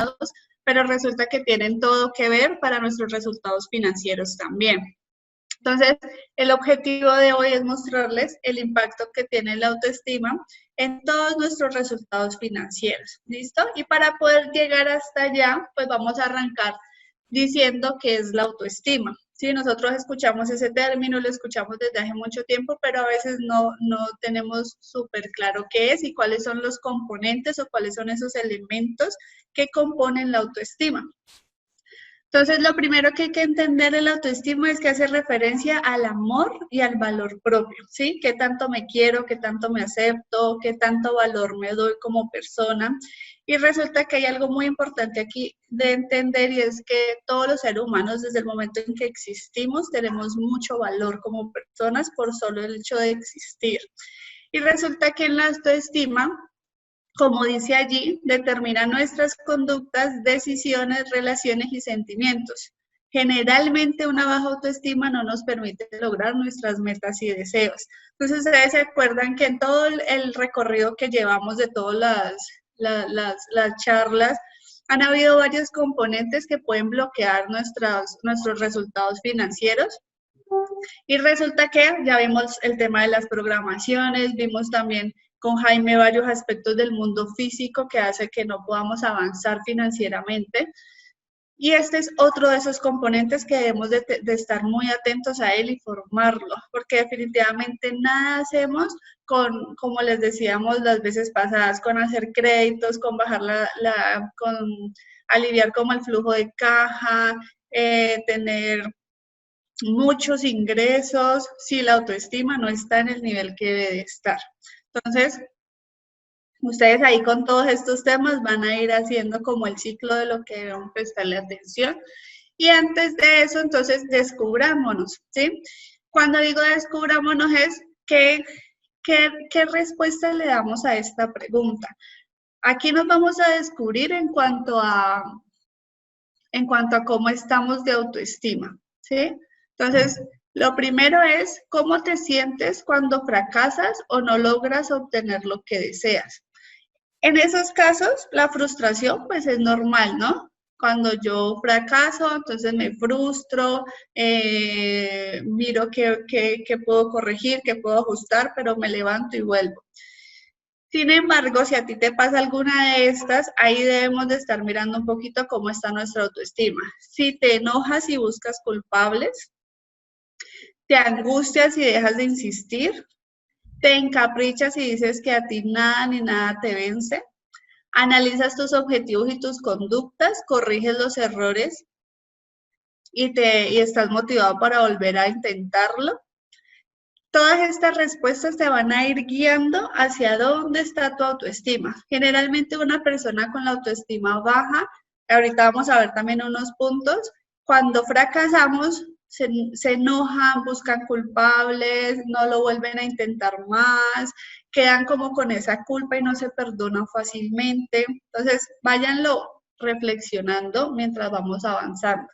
relacionados, pero resulta que tienen todo que ver para nuestros resultados financieros también. Entonces, el objetivo de hoy es mostrarles el impacto que tiene la autoestima en todos nuestros resultados financieros, ¿listo? Y para poder llegar hasta allá, pues vamos a arrancar diciendo qué es la autoestima. Sí, nosotros escuchamos ese término, lo escuchamos desde hace mucho tiempo, pero a veces no tenemos súper claro qué es y cuáles son los componentes o cuáles son esos elementos que componen la autoestima. Entonces, lo primero que hay que entender de la autoestima es que hace referencia al amor y al valor propio, ¿sí? ¿Qué tanto me quiero, qué tanto me acepto, qué tanto valor me doy como persona? Y resulta que hay algo muy importante aquí de entender y es que todos los seres humanos, desde el momento en que existimos, tenemos mucho valor como personas por solo el hecho de existir. Y resulta que en la autoestima, como dice allí, determina nuestras conductas, decisiones, relaciones y sentimientos. Generalmente una baja autoestima no nos permite lograr nuestras metas y deseos. Entonces, ustedes se acuerdan que en todo el recorrido que llevamos de todas las charlas, han habido varios componentes que pueden bloquear nuestros resultados financieros. Y resulta que ya vimos el tema de las programaciones, vimos también con Jaime varios aspectos del mundo físico que hace que no podamos avanzar financieramente. Y este es otro de esos componentes que debemos de estar muy atentos a él y formarlo, porque definitivamente nada hacemos con, como les decíamos las veces pasadas, con hacer créditos, con bajar con aliviar como el flujo de caja, tener muchos ingresos, si la autoestima no está en el nivel que debe de estar. Entonces, ustedes ahí con todos estos temas van a ir haciendo como el ciclo de lo que deben prestarle atención. Y antes de eso, entonces, descubrámonos, ¿sí? Cuando digo descubrámonos es ¿qué respuesta le damos a esta pregunta? Aquí nos vamos a descubrir en cuanto a cómo estamos de autoestima, ¿sí? Entonces, lo primero es cómo te sientes cuando fracasas o no logras obtener lo que deseas. En esos casos, la frustración pues es normal, ¿no? Cuando yo fracaso, entonces me frustro, miro qué puedo corregir, qué puedo ajustar, pero me levanto y vuelvo. Sin embargo, si a ti te pasa alguna de estas, ahí debemos de estar mirando un poquito cómo está nuestra autoestima. Si te enojas y buscas culpables, te angustias y dejas de insistir, te encaprichas y dices que a ti nada ni nada te vence, analizas tus objetivos y tus conductas, corriges los errores y estás motivado para volver a intentarlo. Todas estas respuestas te van a ir guiando hacia dónde está tu autoestima. Generalmente una persona con la autoestima baja, ahorita vamos a ver también unos puntos, cuando fracasamos se enojan, buscan culpables, no lo vuelven a intentar más, quedan como con esa culpa y no se perdonan fácilmente. Entonces, váyanlo reflexionando mientras vamos avanzando.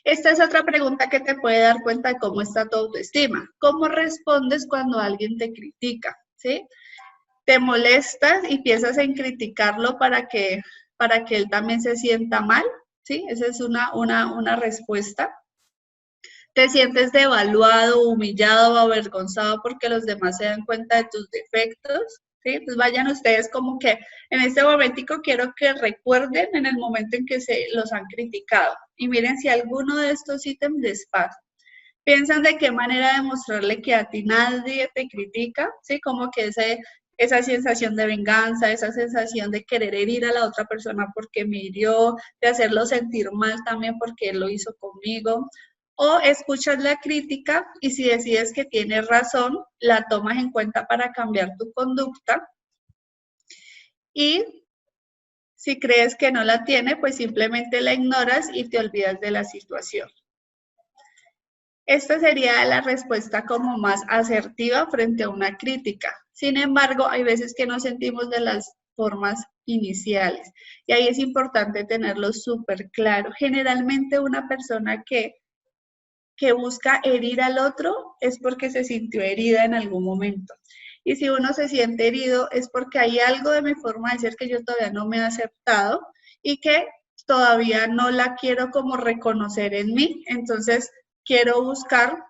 Esta es otra pregunta que te puede dar cuenta de cómo está tu autoestima. ¿Cómo respondes cuando alguien te critica? ¿Sí? ¿Te molestas y piensas en criticarlo para que él también se sienta mal? ¿Sí? Esa es una respuesta. ¿Te sientes devaluado, humillado o avergonzado porque los demás se dan cuenta de tus defectos? ¿Sí? Pues vayan ustedes como que en este momentico quiero que recuerden en el momento en que se los han criticado y miren si alguno de estos ítems les pasa. Piensan de qué manera demostrarle que a ti nadie te critica, ¿sí? Como que esa sensación de venganza, esa sensación de querer herir a la otra persona porque me hirió, de hacerlo sentir mal también porque él lo hizo conmigo. O escuchas la crítica y si decides que tienes razón, la tomas en cuenta para cambiar tu conducta. Y si crees que no la tiene, pues simplemente la ignoras y te olvidas de la situación. Esta sería la respuesta como más asertiva frente a una crítica. Sin embargo, hay veces que nos sentimos de las formas iniciales y ahí es importante tenerlo súper claro. Generalmente una persona que busca herir al otro es porque se sintió herida en algún momento. Y si uno se siente herido es porque hay algo de mi forma de ser que yo todavía no me he aceptado y que todavía no la quiero como reconocer en mí, entonces quiero buscar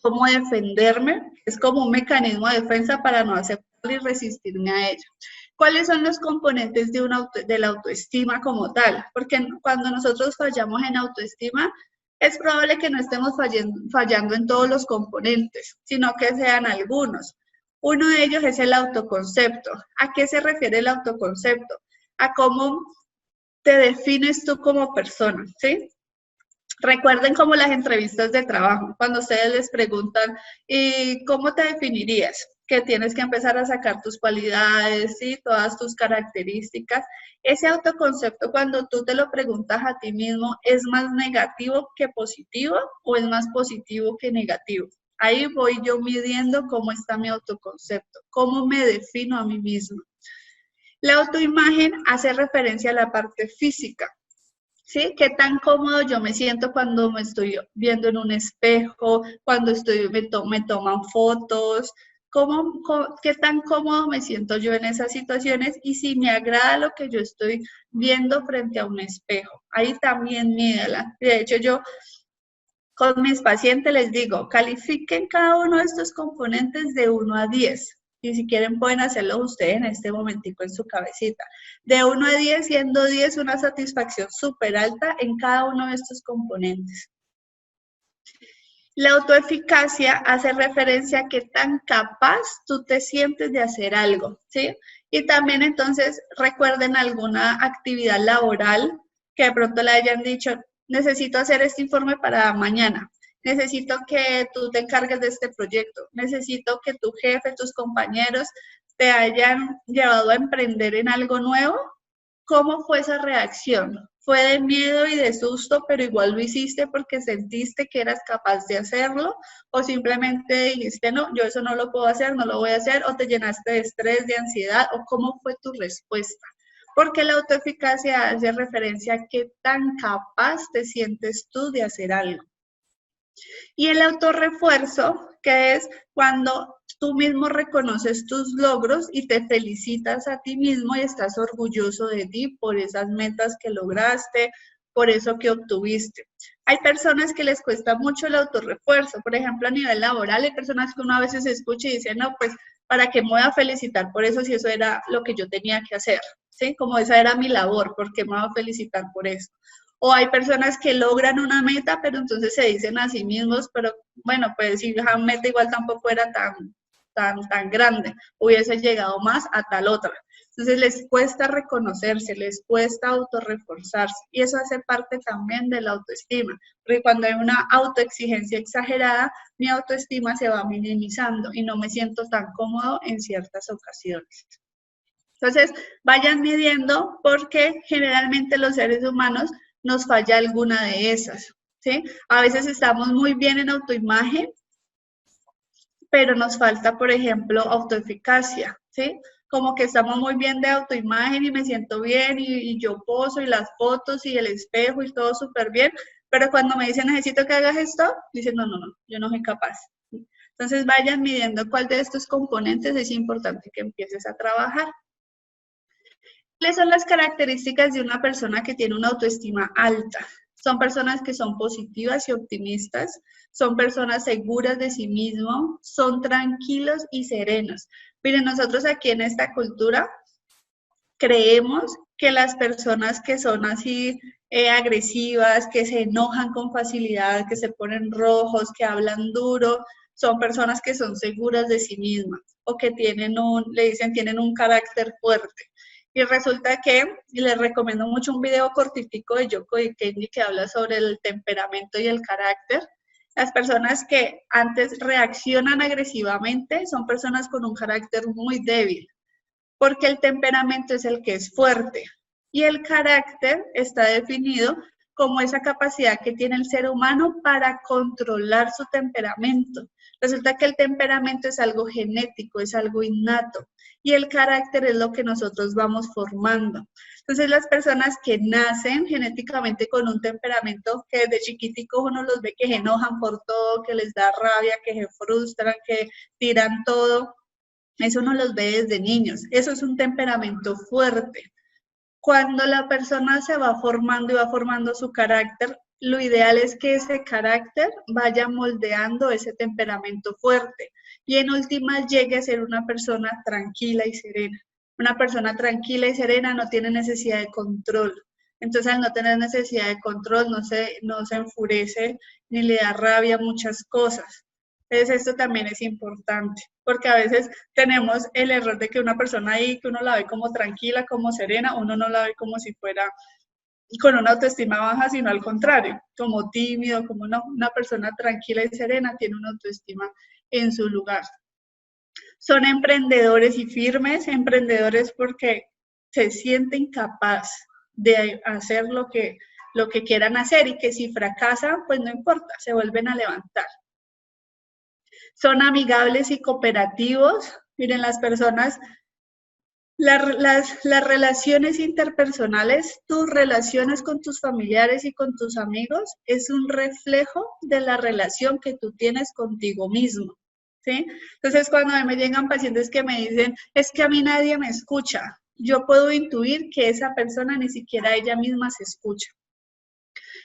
cómo defenderme, es como un mecanismo de defensa para no aceptarla y resistirme a ella. ¿Cuáles son los componentes de la autoestima como tal? Porque cuando nosotros fallamos en autoestima, es probable que no estemos fallando en todos los componentes, sino que sean algunos. Uno de ellos es el autoconcepto. ¿A qué se refiere el autoconcepto? A cómo te defines tú como persona, ¿sí? Recuerden como las entrevistas de trabajo, cuando ustedes les preguntan, ¿y cómo te definirías? Que tienes que empezar a sacar tus cualidades, ¿sí? Todas tus características. Ese autoconcepto, cuando tú te lo preguntas a ti mismo, ¿es más negativo que positivo o es más positivo que negativo? Ahí voy yo midiendo cómo está mi autoconcepto, cómo me defino a mí misma. La autoimagen hace referencia a la parte física. ¿Sí? ¿Qué tan cómodo yo me siento cuando me estoy viendo en un espejo, cuando me toman fotos? ¿Qué tan cómodo me siento yo en esas situaciones? Y si me agrada lo que yo estoy viendo frente a un espejo. Ahí también mídela. De hecho, yo con mis pacientes les digo, califiquen cada uno de estos componentes de 1 a 10. Y si quieren pueden hacerlo ustedes en este momentico en su cabecita. De 1 a 10, siendo 10 una satisfacción súper alta en cada uno de estos componentes. La autoeficacia hace referencia a qué tan capaz tú te sientes de hacer algo, ¿sí? Y también entonces recuerden alguna actividad laboral que de pronto le hayan dicho, necesito hacer este informe para mañana, necesito que tú te encargues de este proyecto, necesito que tu jefe, tus compañeros te hayan llevado a emprender en algo nuevo. ¿Cómo fue esa reacción? ¿Fue de miedo y de susto, pero igual lo hiciste porque sentiste que eras capaz de hacerlo? ¿O simplemente dijiste, no, yo eso no lo puedo hacer, no lo voy a hacer? ¿O te llenaste de estrés, de ansiedad? ¿O cómo fue tu respuesta? Porque la autoeficacia hace referencia a qué tan capaz te sientes tú de hacer algo. Y el autorrefuerzo, que es cuando tú mismo reconoces tus logros y te felicitas a ti mismo y estás orgulloso de ti por esas metas que lograste, por eso que obtuviste. Hay personas que les cuesta mucho el autorrefuerzo, por ejemplo, a nivel laboral, hay personas que uno a veces escucha y dice, no, pues, ¿para qué me voy a felicitar por eso si eso era lo que yo tenía que hacer? ¿Sí? Como esa era mi labor, ¿por qué me voy a felicitar por eso? O hay personas que logran una meta, pero entonces se dicen a sí mismos, pero bueno, pues si esa meta igual tampoco era tan grande, hubiese llegado más a tal otra. Entonces les cuesta reconocerse, les cuesta autorreforzarse y eso hace parte también de la autoestima, porque cuando hay una autoexigencia exagerada, mi autoestima se va minimizando y no me siento tan cómodo en ciertas ocasiones. Entonces, vayan midiendo porque generalmente los seres humanos nos falla alguna de esas, ¿sí? A veces estamos muy bien en autoimagen, pero nos falta, por ejemplo, autoeficacia, ¿sí? Como que estamos muy bien de autoimagen y me siento bien y yo poso y las fotos y el espejo y todo súper bien, pero cuando me dicen necesito que hagas esto, dicen no, yo no soy capaz. Entonces vayan midiendo cuál de estos componentes es importante que empieces a trabajar. ¿Cuáles son las características de una persona que tiene una autoestima alta? Son personas que son positivas y optimistas, son personas seguras de sí mismos, son tranquilos y serenos. Miren, nosotros aquí en esta cultura creemos que las personas que son así agresivas, que se enojan con facilidad, que se ponen rojos, que hablan duro, son personas que son seguras de sí mismas o que tienen tienen un carácter fuerte. Y resulta que, y les recomiendo mucho un video cortitico de Yoko y Kenji que habla sobre el temperamento y el carácter. Las personas que antes reaccionan agresivamente son personas con un carácter muy débil, porque el temperamento es el que es fuerte y el carácter está definido como esa capacidad que tiene el ser humano para controlar su temperamento. Resulta que el temperamento es algo genético, es algo innato y el carácter es lo que nosotros vamos formando. Entonces las personas que nacen genéticamente con un temperamento que desde chiquiticos uno los ve que se enojan por todo, que les da rabia, que se frustran, que tiran todo, eso uno los ve desde niños. Eso es un temperamento fuerte. cuando la persona se va formando y va formando su carácter, lo ideal es que ese carácter vaya moldeando ese temperamento fuerte y en últimas llegue a ser una persona tranquila y serena. Una persona tranquila y serena no tiene necesidad de control. Entonces, al no tener necesidad de control, no se enfurece ni le da rabia muchas cosas. Entonces, esto también es importante, porque a veces tenemos el error de que una persona ahí, que uno la ve como tranquila, como serena, uno no la ve como si fuera con una autoestima baja, sino al contrario, como tímido, como una persona tranquila y serena tiene una autoestima en su lugar. Son emprendedores y firmes, emprendedores porque se sienten capaz de hacer lo que quieran hacer y que si fracasan, pues no importa, se vuelven a levantar. Son amigables y cooperativos. Miren, las personas, las relaciones interpersonales, tus relaciones con tus familiares y con tus amigos, es un reflejo de la relación que tú tienes contigo mismo, ¿sí? Entonces, cuando me llegan pacientes que me dicen, es que a mí nadie me escucha, yo puedo intuir que esa persona ni siquiera ella misma se escucha.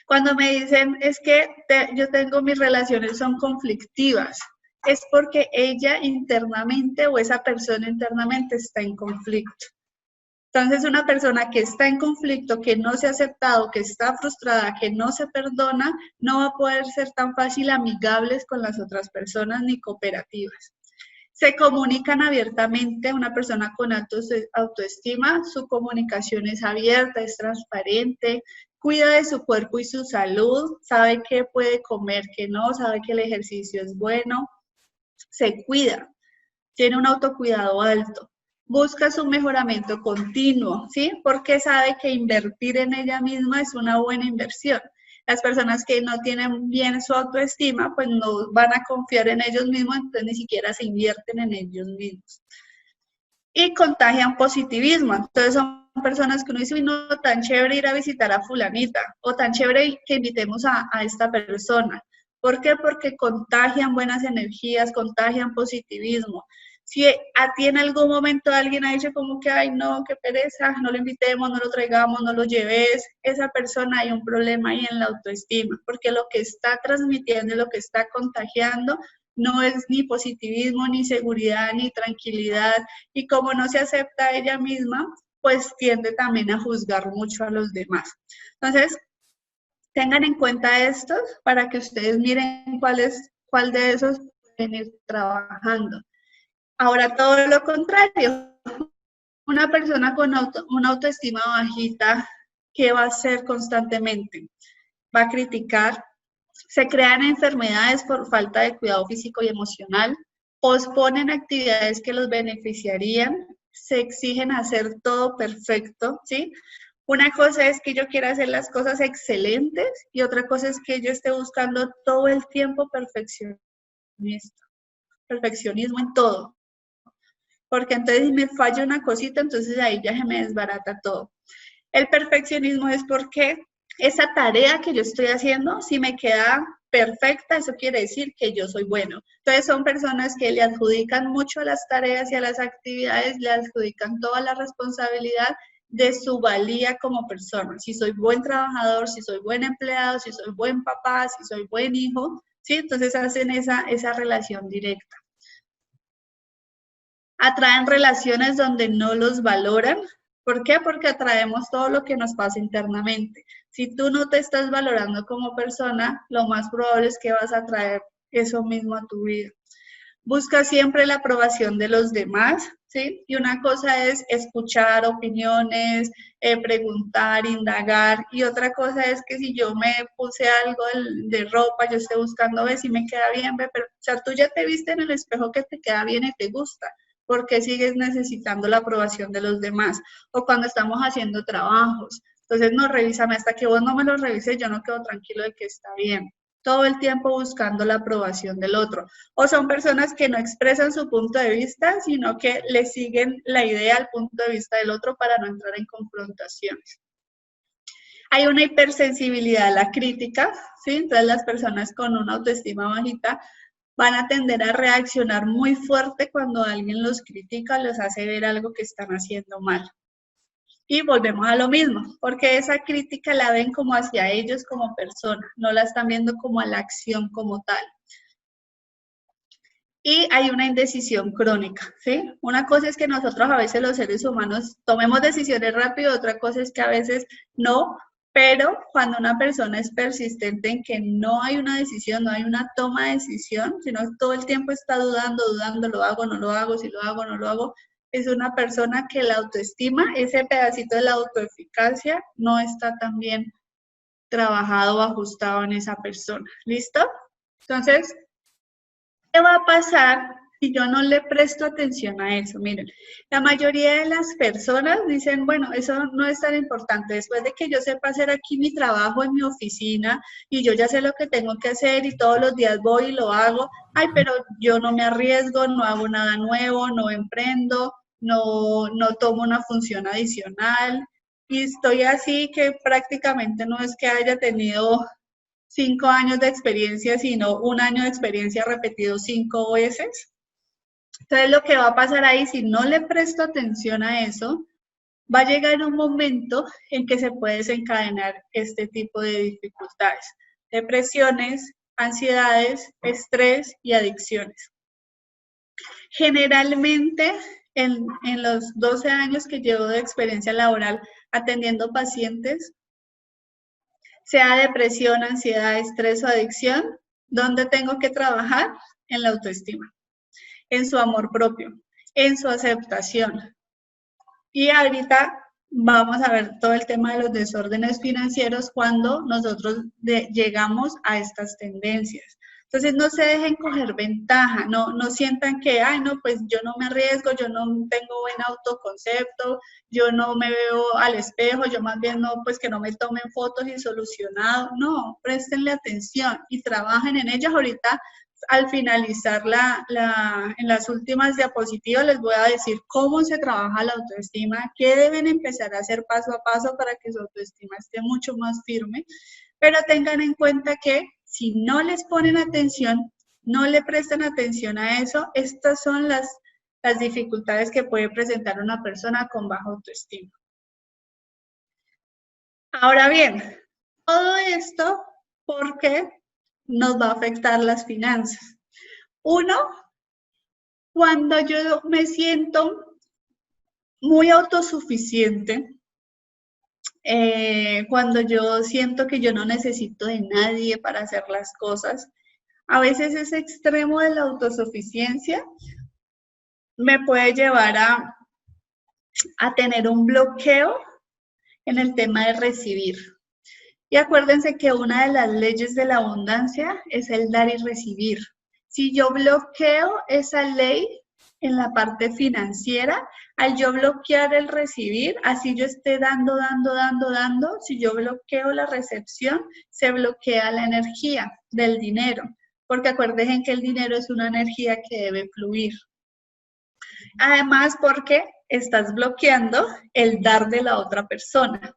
Cuando me dicen, es que yo tengo mis relaciones son conflictivas, es porque ella internamente o esa persona internamente está en conflicto. Entonces, una persona que está en conflicto, que no se ha aceptado, que está frustrada, que no se perdona, no va a poder ser tan fácil amigables con las otras personas ni cooperativas. Se comunican abiertamente, una persona con alta autoestima, su comunicación es abierta, es transparente, cuida de su cuerpo y su salud, sabe qué puede comer, qué no, sabe que el ejercicio es bueno, se cuida, tiene un autocuidado alto, busca su mejoramiento continuo, ¿sí? Porque sabe que invertir en ella misma es una buena inversión. Las personas que no tienen bien su autoestima, pues no van a confiar en ellos mismos, entonces ni siquiera se invierten en ellos mismos. Y contagian positivismo. Entonces son personas que uno dice, no, tan chévere ir a visitar a fulanita, o tan chévere que invitemos a esta persona. ¿Por qué? Porque contagian buenas energías, contagian positivismo. Si a ti en algún momento alguien ha dicho como que, ay, no, qué pereza, no lo invitemos, no lo traigamos, no lo lleves, esa persona hay un problema ahí en la autoestima, porque lo que está transmitiendo y lo que está contagiando no es ni positivismo, ni seguridad, ni tranquilidad, y como no se acepta a ella misma, pues tiende también a juzgar mucho a los demás. Entonces, tengan en cuenta estos para que ustedes miren cuál de esos pueden ir trabajando. Ahora, todo lo contrario, una persona con una autoestima bajita, ¿qué va a hacer constantemente? Va a criticar, se crean enfermedades por falta de cuidado físico y emocional, posponen actividades que los beneficiarían, se exigen hacer todo perfecto, ¿sí? Una cosa es que yo quiera hacer las cosas excelentes y otra cosa es que yo esté buscando todo el tiempo perfeccionismo en todo. Porque entonces si me falla una cosita, entonces ahí ya se me desbarata todo. El perfeccionismo es porque esa tarea que yo estoy haciendo, si me queda perfecta, eso quiere decir que yo soy bueno. Entonces son personas que le adjudican mucho a las tareas y a las actividades, le adjudican toda la responsabilidad de su valía como persona. Si soy buen trabajador, si soy buen empleado, si soy buen papá, si soy buen hijo, ¿sí? Entonces hacen esa relación directa. Atraen relaciones donde no los valoran. ¿Por qué? Porque atraemos todo lo que nos pasa internamente. Si tú no te estás valorando como persona, lo más probable es que vas a atraer eso mismo a tu vida. Busca siempre la aprobación de los demás, ¿sí? Y una cosa es escuchar opiniones, preguntar, indagar, y otra cosa es que si yo me puse algo de ropa, yo estoy buscando ver si me queda bien, pero o sea, tú ya te viste en el espejo que te queda bien y te gusta. ¿Por qué sigues necesitando la aprobación de los demás? O cuando estamos haciendo trabajos. Entonces, no, revísame, hasta que vos no me lo revises, yo no quedo tranquilo de que está bien. Todo el tiempo buscando la aprobación del otro. O son personas que no expresan su punto de vista, sino que le siguen la idea al punto de vista del otro para no entrar en confrontaciones. Hay una hipersensibilidad a la crítica, ¿sí? Entonces las personas con una autoestima bajita van a tender a reaccionar muy fuerte cuando alguien los critica, los hace ver algo que están haciendo mal. Y volvemos a lo mismo, porque esa crítica la ven como hacia ellos como persona, no la están viendo como a la acción como tal. Y hay una indecisión crónica, ¿sí? Una cosa es que nosotros a veces los seres humanos tomemos decisiones rápido, otra cosa es que a veces no, pero cuando una persona es persistente en que no hay una decisión, no hay una toma de decisión, sino todo el tiempo está dudando, lo hago, no lo hago, si lo hago, no lo hago, es una persona que la autoestima, ese pedacito de la autoeficacia, no está tan bien trabajado o ajustado en esa persona. ¿Listo? Entonces, ¿qué va a pasar si yo no le presto atención a eso? Miren, la mayoría de las personas dicen, bueno, eso no es tan importante. Después de que yo sepa hacer aquí mi trabajo en mi oficina y yo ya sé lo que tengo que hacer y todos los días voy y lo hago, ay, pero yo no me arriesgo, no hago nada nuevo, no emprendo, no tomo una función adicional. Y estoy así que prácticamente no es que haya tenido 5 años de experiencia, sino un año de experiencia repetido 5 veces. Entonces, lo que va a pasar ahí, si no le presto atención a eso, va a llegar un momento en que se puede desencadenar este tipo de dificultades, depresiones, ansiedades, estrés y adicciones. Generalmente, en los 12 años que llevo de experiencia laboral atendiendo pacientes, sea depresión, ansiedad, estrés o adicción, ¿dónde tengo que trabajar? En la autoestima, en su amor propio, en su aceptación. Y ahorita vamos a ver todo el tema de los desórdenes financieros cuando nosotros llegamos a estas tendencias. Entonces no se dejen coger ventaja, no sientan que, ay, no, pues yo no me arriesgo, yo no tengo buen autoconcepto, yo no me veo al espejo, yo más bien no, pues que no me tomen fotos y solucionado. No, préstenle atención y trabajen en ellas. Ahorita, al finalizar en las últimas diapositivas, les voy a decir cómo se trabaja la autoestima, qué deben empezar a hacer paso a paso para que su autoestima esté mucho más firme. Pero tengan en cuenta que si no les ponen atención, no le prestan atención a eso, estas son las dificultades que puede presentar una persona con baja autoestima. Ahora bien, todo esto porque nos va a afectar las finanzas. Uno, cuando yo me siento muy autosuficiente, cuando yo siento que yo no necesito de nadie para hacer las cosas, a veces ese extremo de la autosuficiencia me puede llevar a tener un bloqueo en el tema de recibir. Y acuérdense que una de las leyes de la abundancia es el dar y recibir. Si yo bloqueo esa ley en la parte financiera, al yo bloquear el recibir, así yo esté dando, si yo bloqueo la recepción, se bloquea la energía del dinero, porque acuérdense que el dinero es una energía que debe fluir. Además, porque estás bloqueando el dar de la otra persona.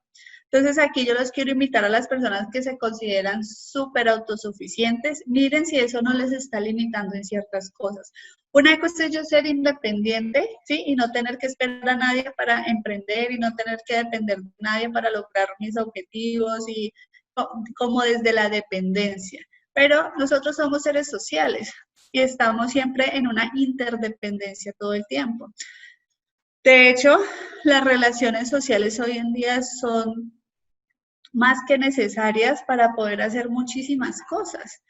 Entonces, aquí yo los quiero invitar a las personas que se consideran súper autosuficientes, miren si eso no les está limitando en ciertas cosas. Una cosa es yo ser independiente, ¿sí? Y no tener que esperar a nadie para emprender y no tener que depender de nadie para lograr mis objetivos y como desde la dependencia. Pero nosotros somos seres sociales y estamos siempre en una interdependencia todo el tiempo. De hecho, las relaciones sociales hoy en día son más que necesarias para poder hacer muchísimas cosas.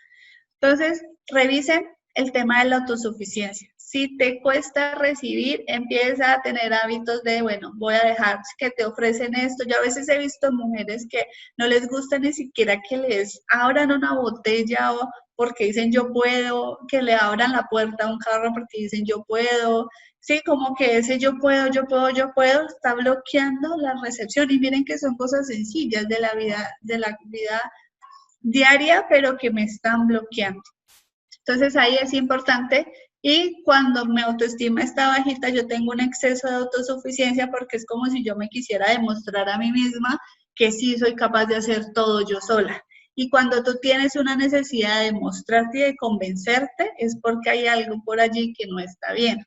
Entonces, revisen el tema de la autosuficiencia. Si te cuesta recibir, empieza a tener hábitos de, bueno, voy a dejar que te ofrecen esto. Yo a veces he visto mujeres que no les gusta ni siquiera que les abran una botella o porque dicen yo puedo, que le abran la puerta a un carro porque dicen yo puedo. Sí, como que ese yo puedo, está bloqueando la recepción. Y miren que son cosas sencillas de la vida diaria, pero que me están bloqueando. Entonces ahí es importante, y cuando mi autoestima está bajita, yo tengo un exceso de autosuficiencia porque es como si yo me quisiera demostrar a mí misma que sí soy capaz de hacer todo yo sola. Y cuando tú tienes una necesidad de mostrarte y de convencerte, es porque hay algo por allí que no está bien.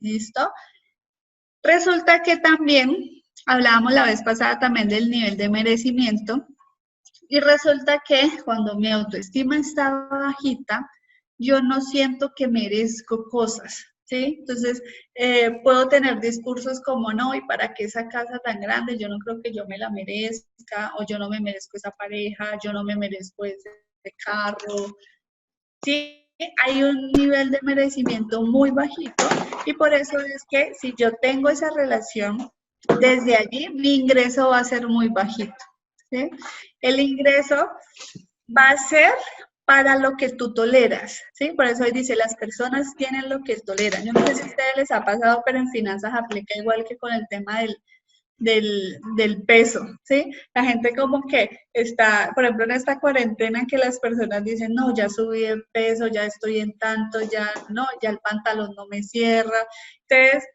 ¿Listo? Resulta que también Hablábamos la vez pasada también del nivel de merecimiento y resulta que cuando mi autoestima está bajita, yo no siento que merezco cosas, ¿sí? Entonces, puedo tener discursos como, no, ¿y para qué esa casa tan grande? Yo no creo que yo me la merezca, o yo no me merezco esa pareja, yo no me merezco ese carro, ¿sí? Hay un nivel de merecimiento muy bajito y por eso es que si yo tengo esa relación, desde allí mi ingreso va a ser muy bajito, ¿sí? El ingreso va a ser para lo que tú toleras, ¿sí? Por eso hoy dice, las personas tienen lo que toleran. Yo no sé si a ustedes les ha pasado, pero en finanzas aplica igual que con el tema del peso, ¿sí? La gente como que está, por ejemplo, en esta cuarentena que las personas dicen, no, ya subí de peso, ya estoy en tanto, ya no, ya el pantalón no me cierra. Entonces,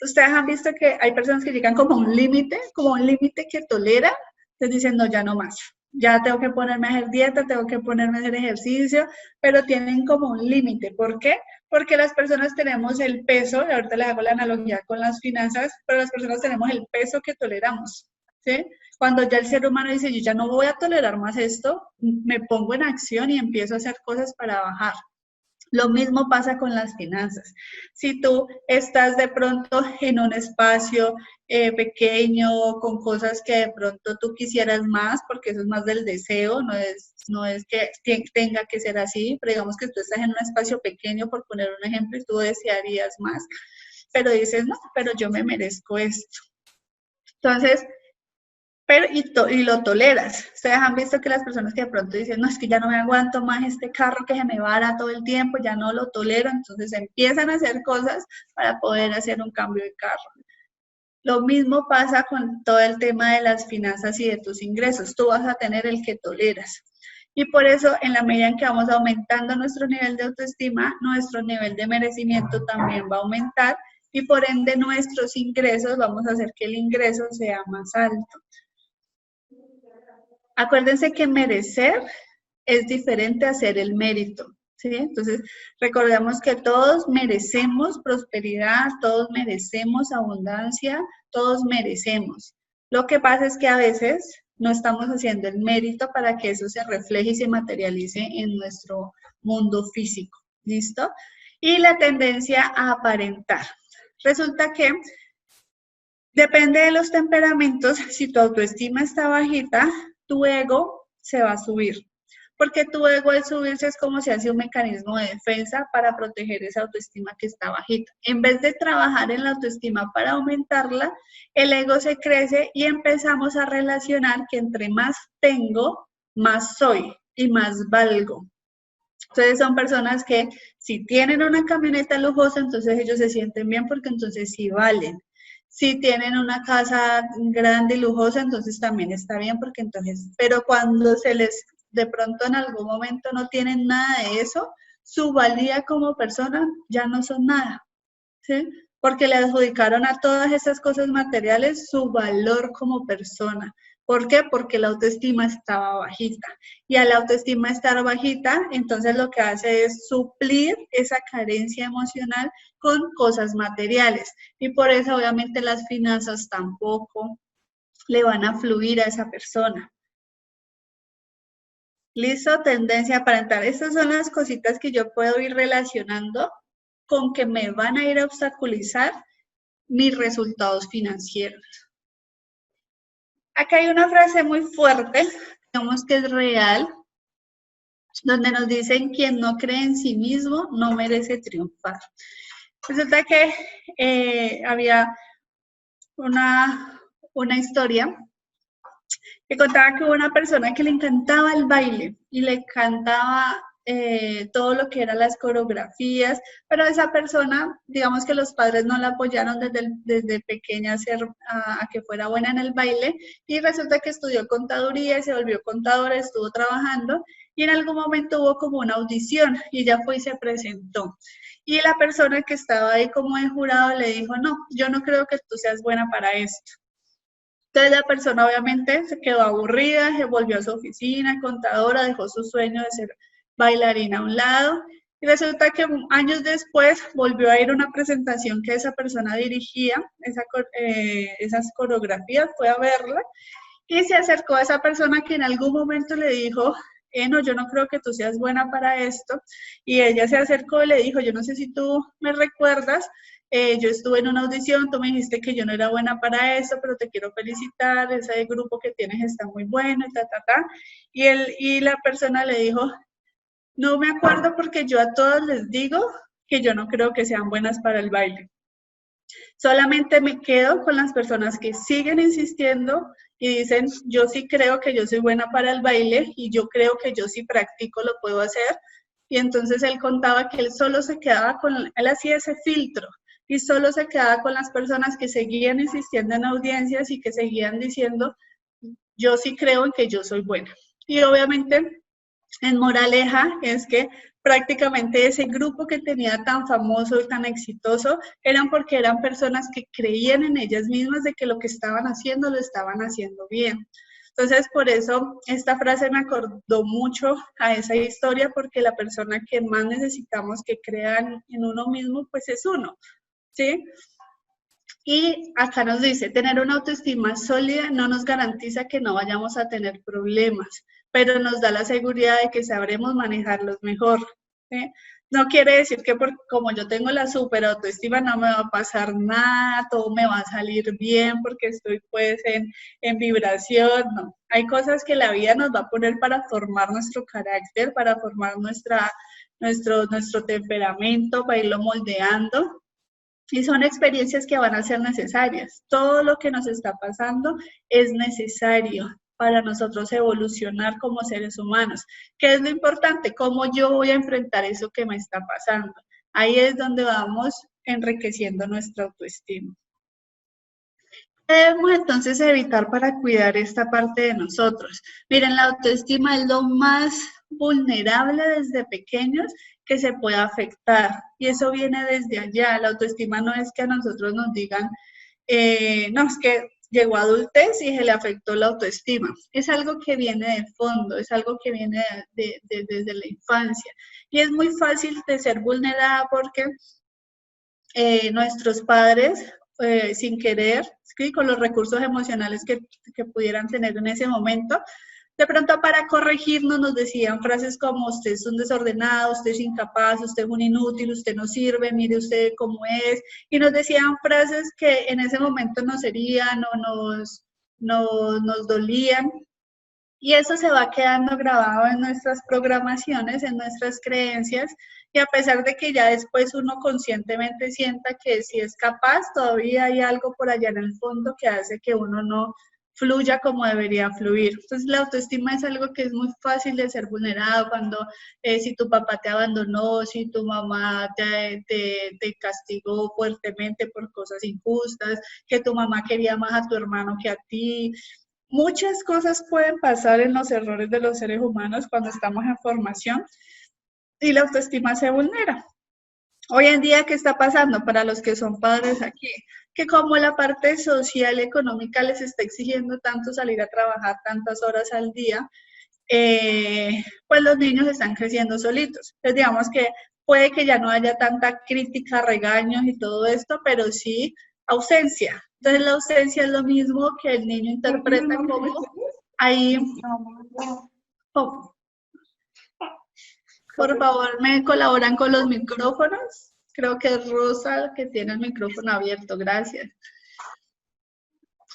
ustedes han visto que hay personas que llegan como a un límite que toleran, entonces dicen, no, ya no más. Ya tengo que ponerme a hacer dieta, tengo que ponerme a hacer ejercicio, pero tienen como un límite. ¿Por qué? Porque las personas tenemos el peso, y ahorita les hago la analogía con las finanzas, pero las personas tenemos el peso que toleramos, ¿sí? Cuando ya el ser humano dice, yo ya no voy a tolerar más esto, me pongo en acción y empiezo a hacer cosas para bajar. Lo mismo pasa con las finanzas. Si tú estás de pronto en un espacio pequeño, con cosas que de pronto tú quisieras más, porque eso es más del deseo, no es que tenga que ser así, pero digamos que tú estás en un espacio pequeño, por poner un ejemplo, y tú desearías más, pero dices, no, pero yo me merezco esto. Entonces, pero y lo toleras. Ustedes han visto que las personas que de pronto dicen, no, es que ya no me aguanto más este carro que se me vara todo el tiempo, ya no lo tolero, entonces empiezan a hacer cosas para poder hacer un cambio de carro. Lo mismo pasa con todo el tema de las finanzas y de tus ingresos. Tú vas a tener el que toleras. Y por eso, en la medida en que vamos aumentando nuestro nivel de autoestima, nuestro nivel de merecimiento también va a aumentar y por ende nuestros ingresos, vamos a hacer que el ingreso sea más alto. Acuérdense que merecer es diferente a hacer el mérito, ¿sí? Entonces, recordemos que todos merecemos prosperidad, todos merecemos abundancia, todos merecemos. Lo que pasa es que a veces no estamos haciendo el mérito para que eso se refleje y se materialice en nuestro mundo físico, ¿listo? Y la tendencia a aparentar. Resulta que depende de los temperamentos, si tu autoestima está bajita, tu ego se va a subir. Porque tu ego al subirse es como si hace un mecanismo de defensa para proteger esa autoestima que está bajita. En vez de trabajar en la autoestima para aumentarla, el ego se crece y empezamos a relacionar que entre más tengo, más soy y más valgo. Entonces son personas que si tienen una camioneta lujosa, entonces ellos se sienten bien porque entonces sí valen. Si tienen una casa grande y lujosa, entonces también está bien porque entonces, pero cuando se les de pronto en algún momento no tienen nada de eso, su valía como persona ya no son nada, ¿sí? Porque le adjudicaron a todas esas cosas materiales su valor como persona. ¿Por qué? Porque la autoestima estaba bajita. Y al autoestima estar bajita, entonces lo que hace es suplir esa carencia emocional con cosas materiales. Y por eso obviamente las finanzas tampoco le van a fluir a esa persona. ¿Listo? Tendencia a aparentar. Estas son las cositas que yo puedo ir relacionando con que me van a ir a obstaculizar mis resultados financieros. Acá hay una frase muy fuerte, digamos que es real, donde nos dicen quien no cree en sí mismo no merece triunfar. Resulta que había una historia que contaba que hubo una persona que le encantaba el baile y le encantaba todo lo que eran las coreografías, pero esa persona, digamos que los padres no la apoyaron desde pequeña a que fuera buena en el baile y resulta que estudió contaduría y se volvió contadora, estuvo trabajando y en algún momento hubo como una audición y ella fue y se presentó. Y la persona que estaba ahí como de jurado le dijo, no, yo no creo que tú seas buena para esto. Entonces la persona obviamente se quedó aburrida, se volvió a su oficina, contadora, dejó su sueño de ser bailarina a un lado Y resulta que años después volvió a ir a una presentación que esa persona dirigía, esas coreografías, fue a verla y se acercó a esa persona que en algún momento le dijo, no, yo no creo que tú seas buena para esto. Y ella se acercó y le dijo, yo no sé si tú me recuerdas, yo estuve en una audición, tú me dijiste que yo no era buena para eso, pero te quiero felicitar, ese grupo que tienes está muy bueno, ta. Y la persona le dijo, no me acuerdo porque yo a todos les digo que yo no creo que sean buenas para el baile. Solamente me quedo con las personas que siguen insistiendo y dicen, yo sí creo que yo soy buena para el baile y yo creo que yo sí practico, lo puedo hacer. Y entonces él contaba que él solo se quedaba él hacía ese filtro y solo se quedaba con las personas que seguían insistiendo en audiencias y que seguían diciendo, yo sí creo en que yo soy buena. Y obviamente, en moraleja, es que prácticamente ese grupo que tenía tan famoso y tan exitoso eran porque eran personas que creían en ellas mismas de que lo que estaban haciendo lo estaban haciendo bien. Entonces, por eso esta frase me acordó mucho a esa historia, porque la persona que más necesitamos que crean en uno mismo, pues es uno, ¿sí? Y acá nos dice, tener una autoestima sólida no nos garantiza que no vayamos a tener problemas, pero nos da la seguridad de que sabremos manejarlos mejor. ¿Sí? No quiere decir que como yo tengo la super autoestima no me va a pasar nada, todo me va a salir bien porque estoy pues en vibración, no. Hay cosas que la vida nos va a poner para formar nuestro carácter, para formar nuestro temperamento, para irlo moldeando. Y son experiencias que van a ser necesarias. Todo lo que nos está pasando es necesario para nosotros evolucionar como seres humanos. ¿Qué es lo importante? ¿Cómo yo voy a enfrentar eso que me está pasando? Ahí es donde vamos enriqueciendo nuestra autoestima. ¿Qué debemos entonces evitar para cuidar esta parte de nosotros? Miren, la autoestima es lo más vulnerable desde pequeños que se puede afectar y eso viene desde allá. La autoestima no es que a nosotros nos digan, no, es que llegó a adultez y se le afectó la autoestima. Es algo que viene de fondo, es algo que viene desde la infancia y es muy fácil de ser vulnerada porque nuestros padres, sin querer, ¿sí? Con los recursos emocionales que pudieran tener en ese momento, de pronto para corregirnos nos decían frases como usted es un desordenado, usted es incapaz, usted es un inútil, usted no sirve, mire usted cómo es, y nos decían frases que en ese momento nos herían o nos dolían, y eso se va quedando grabado en nuestras programaciones, en nuestras creencias, y a pesar de que ya después uno conscientemente sienta que si es capaz, todavía hay algo por allá en el fondo que hace que uno no fluya como debería fluir. Entonces la autoestima es algo que es muy fácil de ser vulnerado cuando si tu papá te abandonó, si tu mamá te castigó fuertemente por cosas injustas, que tu mamá quería más a tu hermano que a ti. Muchas cosas pueden pasar en los errores de los seres humanos cuando estamos en formación y la autoestima se vulnera. Hoy en día, ¿qué está pasando para los que son padres aquí? Que como la parte social y económica les está exigiendo tanto salir a trabajar tantas horas al día, pues los niños están creciendo solitos. Entonces, digamos que puede que ya no haya tanta crítica, regaños y todo esto, pero sí ausencia. Entonces, la ausencia es lo mismo que el niño interpreta como ahí. Oh, por favor, ¿me colaboran con los micrófonos? Creo que es Rosa que tiene el micrófono abierto. Gracias.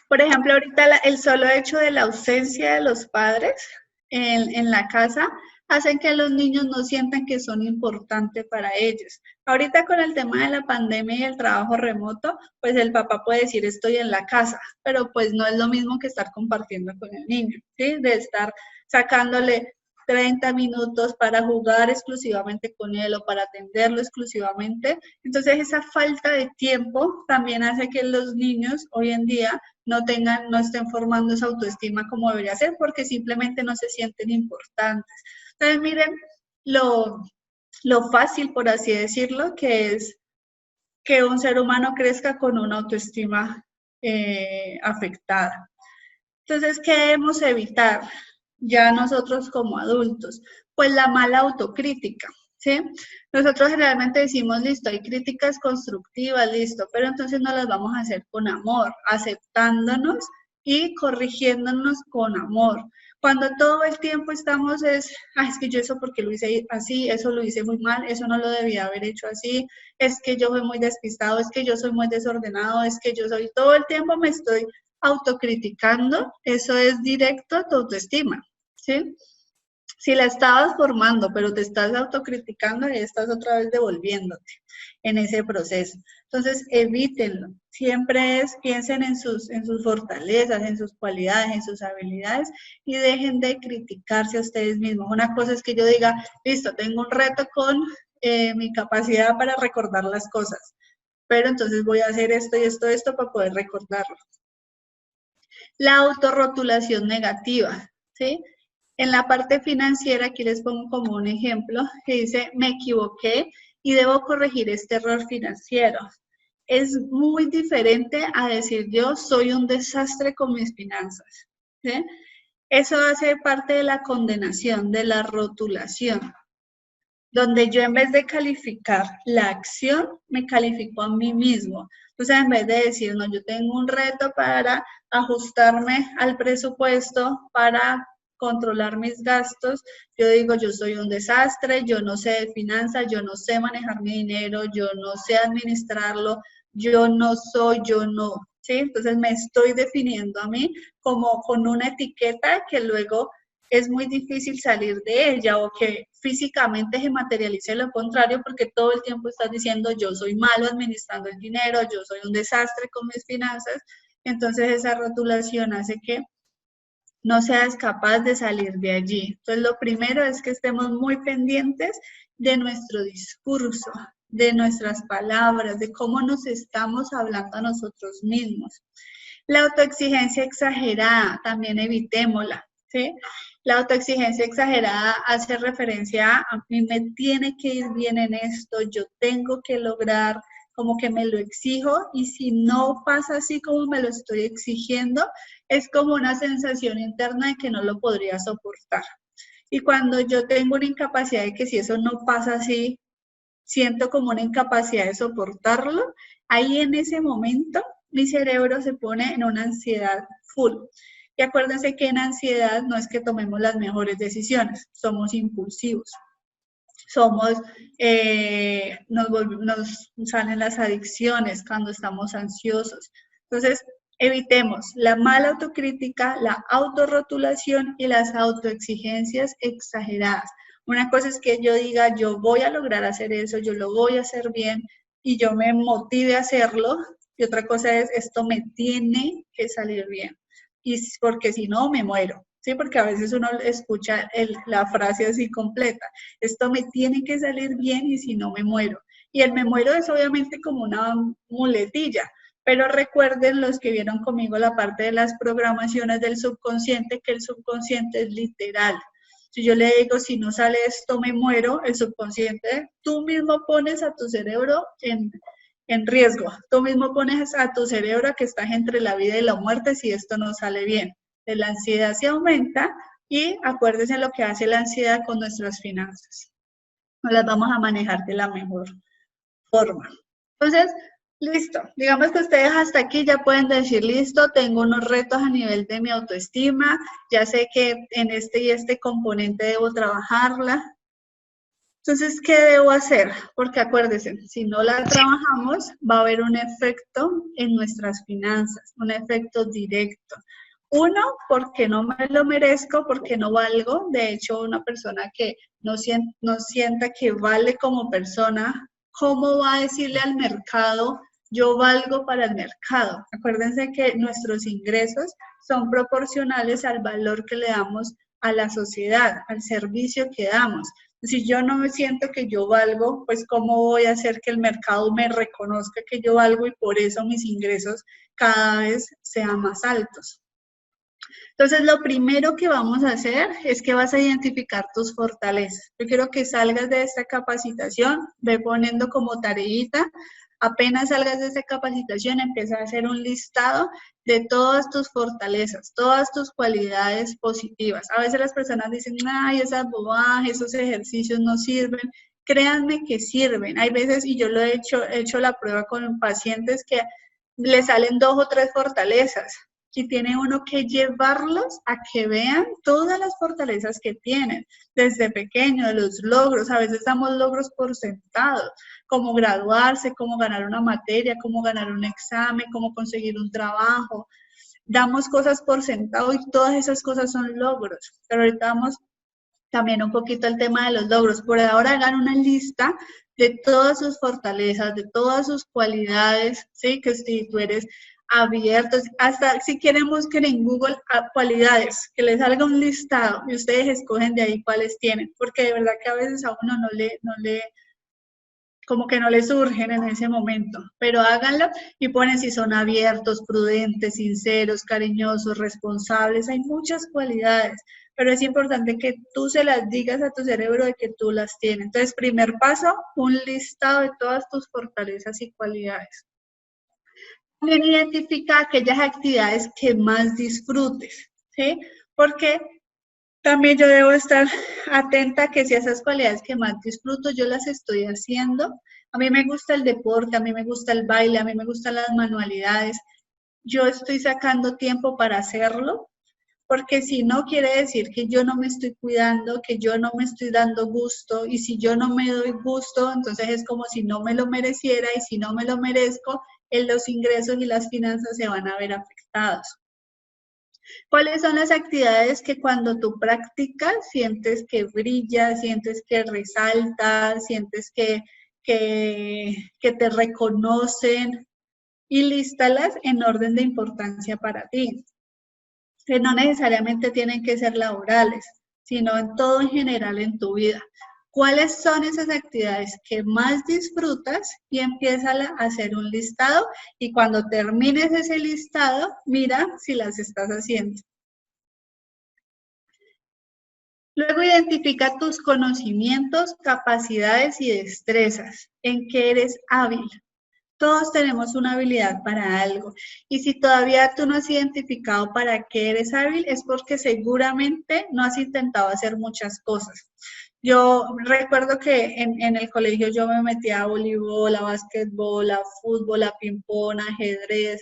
Por ejemplo, ahorita el solo hecho de la ausencia de los padres en la casa hacen que los niños no sientan que son importantes para ellos. Ahorita con el tema de la pandemia y el trabajo remoto, pues el papá puede decir estoy en la casa, pero pues no es lo mismo que estar compartiendo con el niño, ¿sí? De estar sacándole 30 minutos para jugar exclusivamente con él o para atenderlo exclusivamente. Entonces esa falta de tiempo también hace que los niños hoy en día no estén formando esa autoestima como debería ser porque simplemente no se sienten importantes. Entonces miren lo fácil, por así decirlo, que es que un ser humano crezca con una autoestima afectada. Entonces, ¿qué debemos evitar ya nosotros como adultos? Pues la mala autocrítica. ¿sí? Nosotros generalmente decimos, listo, hay críticas constructivas, listo, pero entonces no las vamos a hacer con amor, aceptándonos y corrigiéndonos con amor. Cuando todo el tiempo estamos es que yo eso porque lo hice así, eso lo hice muy mal, eso no lo debía haber hecho así, es que yo soy muy despistado, es que yo soy muy desordenado, es que yo soy, todo el tiempo me estoy autocriticando, eso es directo a tu autoestima, ¿sí? Si la estabas formando, pero te estás autocriticando y estás otra vez devolviéndote en ese proceso. Entonces, evítenlo. Siempre piensen en sus fortalezas, en sus cualidades, en sus habilidades y dejen de criticarse a ustedes mismos. Una cosa es que yo diga, listo, tengo un reto con mi capacidad para recordar las cosas, pero entonces voy a hacer esto y esto para poder recordarlo. La autorrotulación negativa, ¿sí? En la parte financiera, aquí les pongo como un ejemplo, que dice, me equivoqué y debo corregir este error financiero. Es muy diferente a decir, yo soy un desastre con mis finanzas, ¿sí? Eso hace parte de la condenación, de la rotulación, donde yo en vez de calificar la acción, me califico a mí mismo. Entonces, en vez de decir, no, yo tengo un reto para ajustarme al presupuesto, para controlar mis gastos, yo digo, yo soy un desastre, yo no sé de finanzas, yo no sé manejar mi dinero, yo no sé administrarlo, yo no, ¿sí? Entonces me estoy definiendo a mí como con una etiqueta que luego es muy difícil salir de ella o que físicamente se materialice lo contrario porque todo el tiempo estás diciendo yo soy malo administrando el dinero, yo soy un desastre con mis finanzas, entonces esa rotulación hace que no seas capaz de salir de allí. Entonces lo primero es que estemos muy pendientes de nuestro discurso, de nuestras palabras, de cómo nos estamos hablando a nosotros mismos. La autoexigencia exagerada, también evitémosla, ¿sí? La autoexigencia exagerada hace referencia a mí me tiene que ir bien en esto, yo tengo que lograr, como que me lo exijo y si no pasa así como me lo estoy exigiendo, es como una sensación interna de que no lo podría soportar. Y cuando yo tengo una incapacidad de que si eso no pasa así, siento como una incapacidad de soportarlo, ahí en ese momento mi cerebro se pone en una ansiedad full. Y acuérdense que en ansiedad no es que tomemos las mejores decisiones, somos impulsivos. Nos salen las adicciones cuando estamos ansiosos. Entonces, evitemos la mala autocrítica, la autorrotulación y las autoexigencias exageradas. Una cosa es que yo diga, yo voy a lograr hacer eso, yo lo voy a hacer bien y yo me motive a hacerlo. Y otra cosa es, esto me tiene que salir bien. Y porque si no, me muero. Sí, porque a veces uno escucha la frase así completa. Esto me tiene que salir bien y si no, me muero. Y el me muero es obviamente como una muletilla. Pero recuerden los que vieron conmigo la parte de las programaciones del subconsciente, que el subconsciente es literal. Si yo le digo, si no sale esto, me muero, el subconsciente, tú mismo pones a tu cerebro en riesgo. Tú mismo pones a tu cerebro que estás entre la vida y la muerte si esto no sale bien. La ansiedad se aumenta y acuérdense lo que hace la ansiedad con nuestras finanzas. No las vamos a manejar de la mejor forma. Entonces, listo. Digamos que ustedes hasta aquí ya pueden decir, listo, tengo unos retos a nivel de mi autoestima, ya sé que en este y este componente debo trabajarla. Entonces, ¿qué debo hacer? Porque acuérdense, si no la trabajamos, va a haber un efecto en nuestras finanzas, un efecto directo. Uno, porque no me lo merezco, porque no valgo. De hecho, una persona que no sienta que vale como persona, ¿cómo va a decirle al mercado, yo valgo para el mercado? Acuérdense que nuestros ingresos son proporcionales al valor que le damos a la sociedad, al servicio que damos. Si yo no me siento que yo valgo, pues ¿cómo voy a hacer que el mercado me reconozca que yo valgo y por eso mis ingresos cada vez sean más altos? Entonces, lo primero que vamos a hacer es que vas a identificar tus fortalezas. Yo quiero que salgas de esta capacitación, ve poniendo como tareita, apenas salgas de esta capacitación, empieza a hacer un listado de todas tus fortalezas, todas tus cualidades positivas. A veces las personas dicen, ay, esas bobadas, esos ejercicios no sirven. créanme que sirven. Hay veces, y yo lo he hecho la prueba con pacientes que le salen 2 o 3 fortalezas y tiene uno que llevarlos a que vean todas las fortalezas que tienen desde pequeño, los logros. A veces damos logros por sentado, como graduarse, como ganar una materia, como ganar un examen, como conseguir un trabajo. Damos cosas por sentado y todas esas cosas son logros. Pero ahorita vamos también un poquito el tema de los logros. Por ahora hagan una lista de todas sus fortalezas, de todas sus cualidades, ¿sí? Que si tú eres abierto, hasta si quieren busquen en Google cualidades, que les salga un listado y ustedes escogen de ahí cuáles tienen, porque de verdad que a veces a uno como que no le surgen en ese momento, pero háganlo y ponen si son abiertos, prudentes, sinceros, cariñosos, responsables, hay muchas cualidades, pero es importante que tú se las digas a tu cerebro de que tú las tienes. Entonces, primer paso, un listado de todas tus fortalezas y cualidades. También identifica aquellas actividades que más disfrutes, ¿sí? Porque también yo debo estar atenta a que si esas cualidades que más disfruto yo las estoy haciendo. A mí me gusta el deporte, a mí me gusta el baile, a mí me gustan las manualidades. Yo estoy sacando tiempo para hacerlo, porque si no quiere decir que yo no me estoy cuidando, que yo no me estoy dando gusto, y si yo no me doy gusto, entonces es como si no me lo mereciera, y si no me lo merezco, los ingresos y las finanzas se van a ver afectados. ¿Cuáles son las actividades que cuando tú practicas sientes que brilla, sientes que resalta, sientes que te reconocen? Y lístalas en orden de importancia para ti. Que no necesariamente tienen que ser laborales, sino en todo en general en tu vida. ¿Cuáles son esas actividades que más disfrutas? Y empieza a hacer un listado y cuando termines ese listado, mira si las estás haciendo. Luego identifica tus conocimientos, capacidades y destrezas. ¿En qué eres hábil? Todos tenemos una habilidad para algo. Y si todavía tú no has identificado para qué eres hábil, es porque seguramente no has intentado hacer muchas cosas. Yo recuerdo que en el colegio yo me metía a voleibol, a básquetbol, a fútbol, a ping-pong, a ajedrez,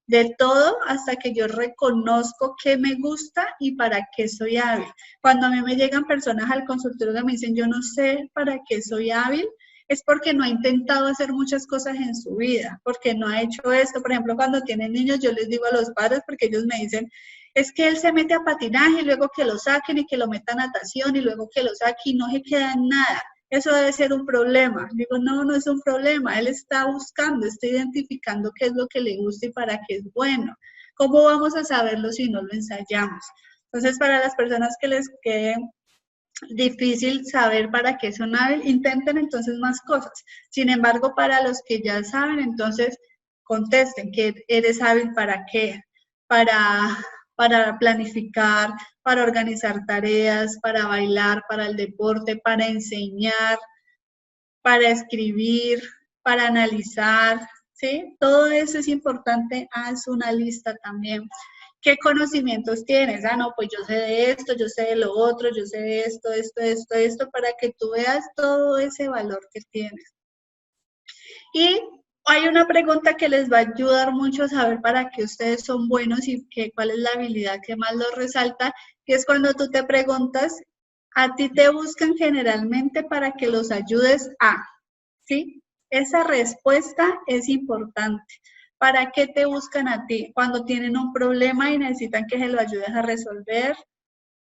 de todo hasta que yo reconozco qué me gusta y para qué soy hábil. Cuando a mí me llegan personas al consultorio que me dicen, yo no sé para qué soy hábil, es porque no ha intentado hacer muchas cosas en su vida, porque no ha hecho esto. Por ejemplo, cuando tienen niños, yo les digo a los padres, porque ellos me dicen, es que él se mete a patinaje y luego que lo saquen y que lo metan a natación y luego que lo saquen y no se queda en nada. Eso debe ser un problema. Digo, no, no es un problema. Él está buscando, está identificando qué es lo que le gusta y para qué es bueno. ¿Cómo vamos a saberlo si no lo ensayamos? Entonces, para las personas que les quede difícil saber para qué son hábiles, intenten entonces más cosas. Sin embargo, para los que ya saben, entonces contesten que eres hábil para qué, para planificar, para organizar tareas, para bailar, para el deporte, para enseñar, para escribir, para analizar, ¿sí? Todo eso es importante, haz una lista también. ¿Qué conocimientos tienes? Ah, no, pues yo sé de esto, yo sé de lo otro, yo sé de esto, para que tú veas todo ese valor que tienes. Y hay una pregunta que les va a ayudar mucho a saber para qué ustedes son buenos y cuál es la habilidad que más los resalta, que es cuando tú te preguntas, a ti te buscan generalmente para que los ayudes a, ¿sí? Esa respuesta es importante. ¿Para qué te buscan a ti? Cuando tienen un problema y necesitan que se lo ayudes a resolver,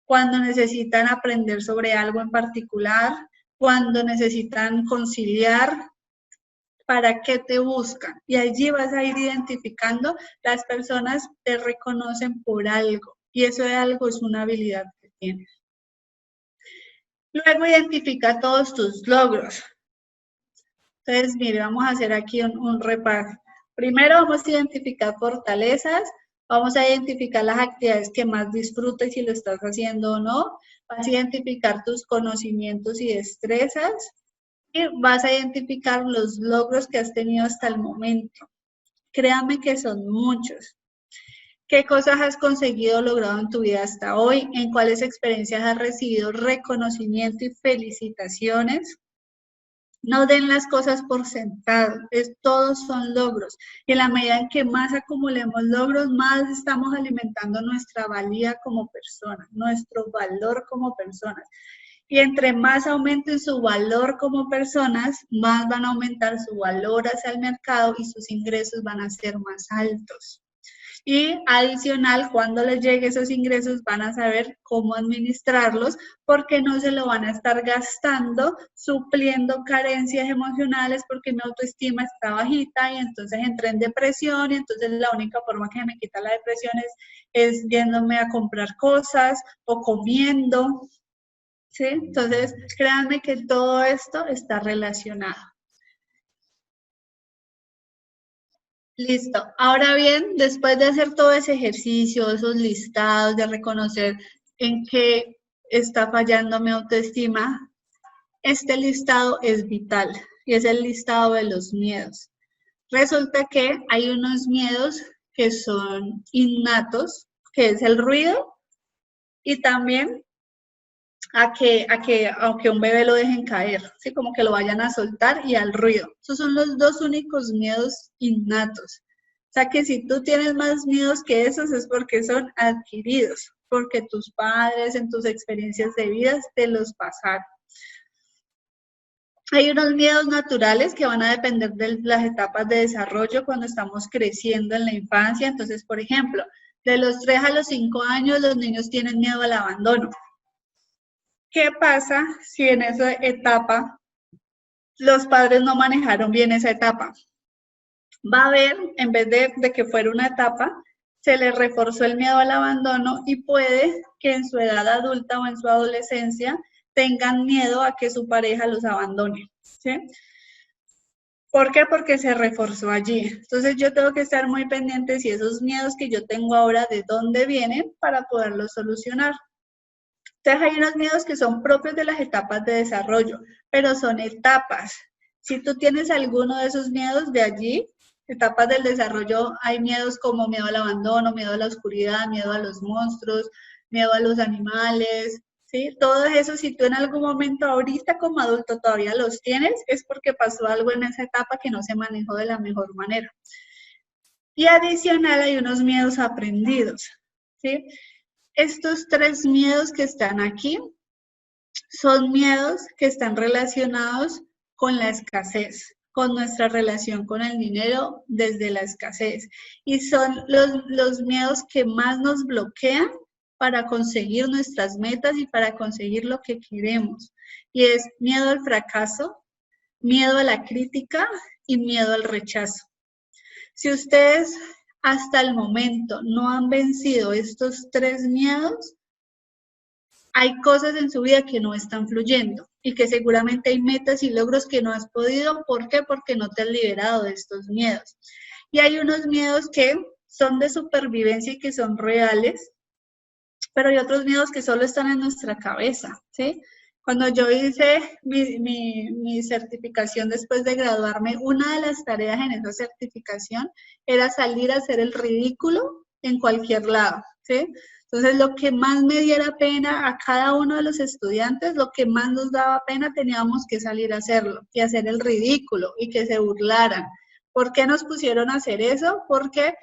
cuando necesitan aprender sobre algo en particular, cuando necesitan conciliar, ¿para qué te buscan? Y allí vas a ir identificando, las personas te reconocen por algo y eso de algo es una habilidad que tienes. Luego identifica todos tus logros. Entonces, mire, vamos a hacer aquí un repaso. Primero vamos a identificar fortalezas, vamos a identificar las actividades que más disfrutas y si lo estás haciendo o no, vas a identificar tus conocimientos y destrezas y vas a identificar los logros que has tenido hasta el momento. Créame que son muchos. ¿Qué cosas has conseguido o logrado en tu vida hasta hoy? ¿En cuáles experiencias has recibido reconocimiento y felicitaciones? No den las cosas por sentado, todos son logros. Y en la medida en que más acumulemos logros, más estamos alimentando nuestra valía como personas, nuestro valor como personas. Y entre más aumenten su valor como personas, más van a aumentar su valor hacia el mercado y sus ingresos van a ser más altos. Y adicional, cuando les llegue esos ingresos, van a saber cómo administrarlos, porque no se lo van a estar gastando, supliendo carencias emocionales, porque mi autoestima está bajita y entonces entré en depresión y entonces la única forma que me quita la depresión es yéndome a comprar cosas o comiendo, ¿sí? Entonces, créanme que todo esto está relacionado. Listo. Ahora bien, después de hacer todo ese ejercicio, esos listados, de reconocer en qué está fallando mi autoestima, este listado es vital y es el listado de los miedos. Resulta que hay unos miedos que son innatos, que es el ruido y también a que un bebé lo dejen caer, ¿sí? Como que lo vayan a soltar y al ruido. Esos son los dos únicos miedos innatos. O sea que si tú tienes más miedos que esos es porque son adquiridos, porque tus padres en tus experiencias de vida te los pasaron. Hay unos miedos naturales que van a depender de las etapas de desarrollo cuando estamos creciendo en la infancia. Entonces, por ejemplo, de los 3 a los 5 años los niños tienen miedo al abandono. ¿Qué pasa si en esa etapa los padres no manejaron bien esa etapa? Va a haber, en vez de que fuera una etapa, se les reforzó el miedo al abandono y puede que en su edad adulta o en su adolescencia tengan miedo a que su pareja los abandone, ¿sí? ¿Por qué? Porque se reforzó allí. Entonces yo tengo que estar muy pendiente si esos miedos que yo tengo ahora, de dónde vienen para poderlos solucionar. Entonces hay unos miedos que son propios de las etapas de desarrollo, pero son etapas. Si tú tienes alguno de esos miedos de allí, etapas del desarrollo, hay miedos como miedo al abandono, miedo a la oscuridad, miedo a los monstruos, miedo a los animales, ¿sí? Todo eso, si tú en algún momento ahorita como adulto todavía los tienes, es porque pasó algo en esa etapa que no se manejó de la mejor manera. Y adicional hay unos miedos aprendidos, ¿sí? Estos 3 miedos que están aquí son miedos que están relacionados con la escasez, con nuestra relación con el dinero desde la escasez. Y son los miedos que más nos bloquean para conseguir nuestras metas y para conseguir lo que queremos. Y es miedo al fracaso, miedo a la crítica y miedo al rechazo. Si ustedes hasta el momento no han vencido estos 3 miedos, hay cosas en su vida que no están fluyendo y que seguramente hay metas y logros que no has podido. ¿Por qué? Porque no te has liberado de estos miedos. Y hay unos miedos que son de supervivencia y que son reales, pero hay otros miedos que solo están en nuestra cabeza, ¿sí? Cuando yo hice mi certificación después de graduarme, una de las tareas en esa certificación era salir a hacer el ridículo en cualquier lado, ¿sí? Entonces, lo que más me diera pena a cada uno de los estudiantes, lo que más nos daba pena, teníamos que salir a hacerlo y hacer el ridículo y que se burlaran. ¿Por qué nos pusieron a hacer eso? Porque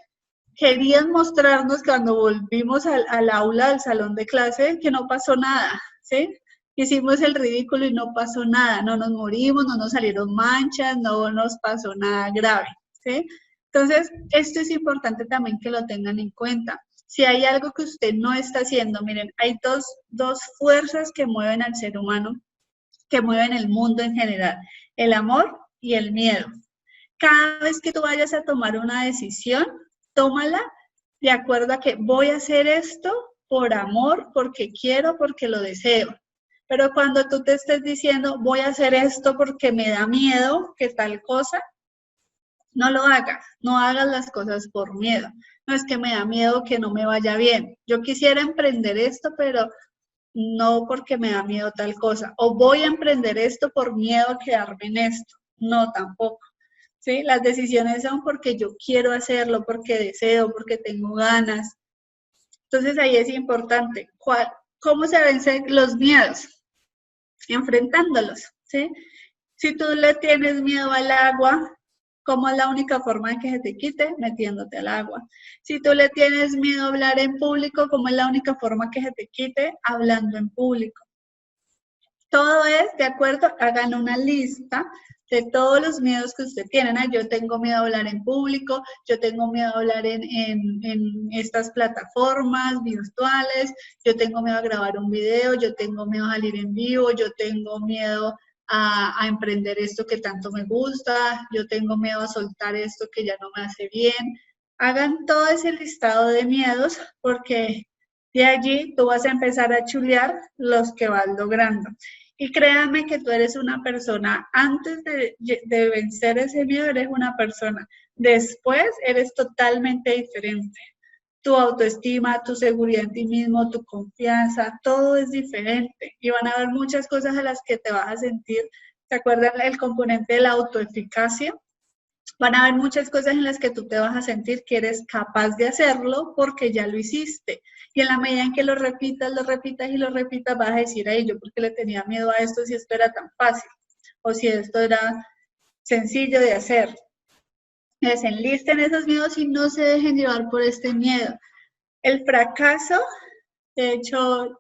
querían mostrarnos cuando volvimos al aula, al salón de clase, que no pasó nada, ¿sí? Hicimos el ridículo y no pasó nada, no nos morimos, no nos salieron manchas, no nos pasó nada grave, ¿sí? Entonces, esto es importante también que lo tengan en cuenta. Si hay algo que usted no está haciendo, miren, hay dos fuerzas que mueven al ser humano, que mueven el mundo en general, el amor y el miedo. Cada vez que tú vayas a tomar una decisión, tómala de acuerdo a que voy a hacer esto por amor, porque quiero, porque lo deseo. Pero cuando tú te estés diciendo, voy a hacer esto porque me da miedo que tal cosa, no lo hagas, no hagas las cosas por miedo. No es que me da miedo que no me vaya bien. Yo quisiera emprender esto, pero no porque me da miedo tal cosa. O voy a emprender esto por miedo a quedarme en esto. No, tampoco. ¿Sí? Las decisiones son porque yo quiero hacerlo, porque deseo, porque tengo ganas. Entonces ahí es importante. ¿Cómo se vencen los miedos? Enfrentándolos, ¿sí? Si tú le tienes miedo al agua, ¿cómo es la única forma de que se te quite? Metiéndote al agua. Si tú le tienes miedo a hablar en público, ¿cómo es la única forma que se te quite? Hablando en público. Todo es de acuerdo, hagan una lista de todos los miedos que usted tiene. Yo tengo miedo a hablar en público, yo tengo miedo a hablar en estas plataformas virtuales, yo tengo miedo a grabar un video, yo tengo miedo a salir en vivo, yo tengo miedo a emprender esto que tanto me gusta, yo tengo miedo a soltar esto que ya no me hace bien. Hagan todo ese listado de miedos porque de allí tú vas a empezar a chulear los que vas logrando. Y créanme que tú eres una persona, antes de vencer ese miedo, eres una persona. Después eres totalmente diferente. Tu autoestima, tu seguridad en ti mismo, tu confianza, todo es diferente. Y van a haber muchas cosas a las que te vas a sentir. ¿Se acuerdan el componente de la autoeficacia? Van a haber muchas cosas en las que tú te vas a sentir que eres capaz de hacerlo porque ya lo hiciste. Y en la medida en que lo repitas y lo repitas, vas a decir, ay, yo porque le tenía miedo a esto si esto era tan fácil, o si esto era sencillo de hacer. Desenlisten esos miedos y no se dejen llevar por este miedo. El fracaso, de hecho,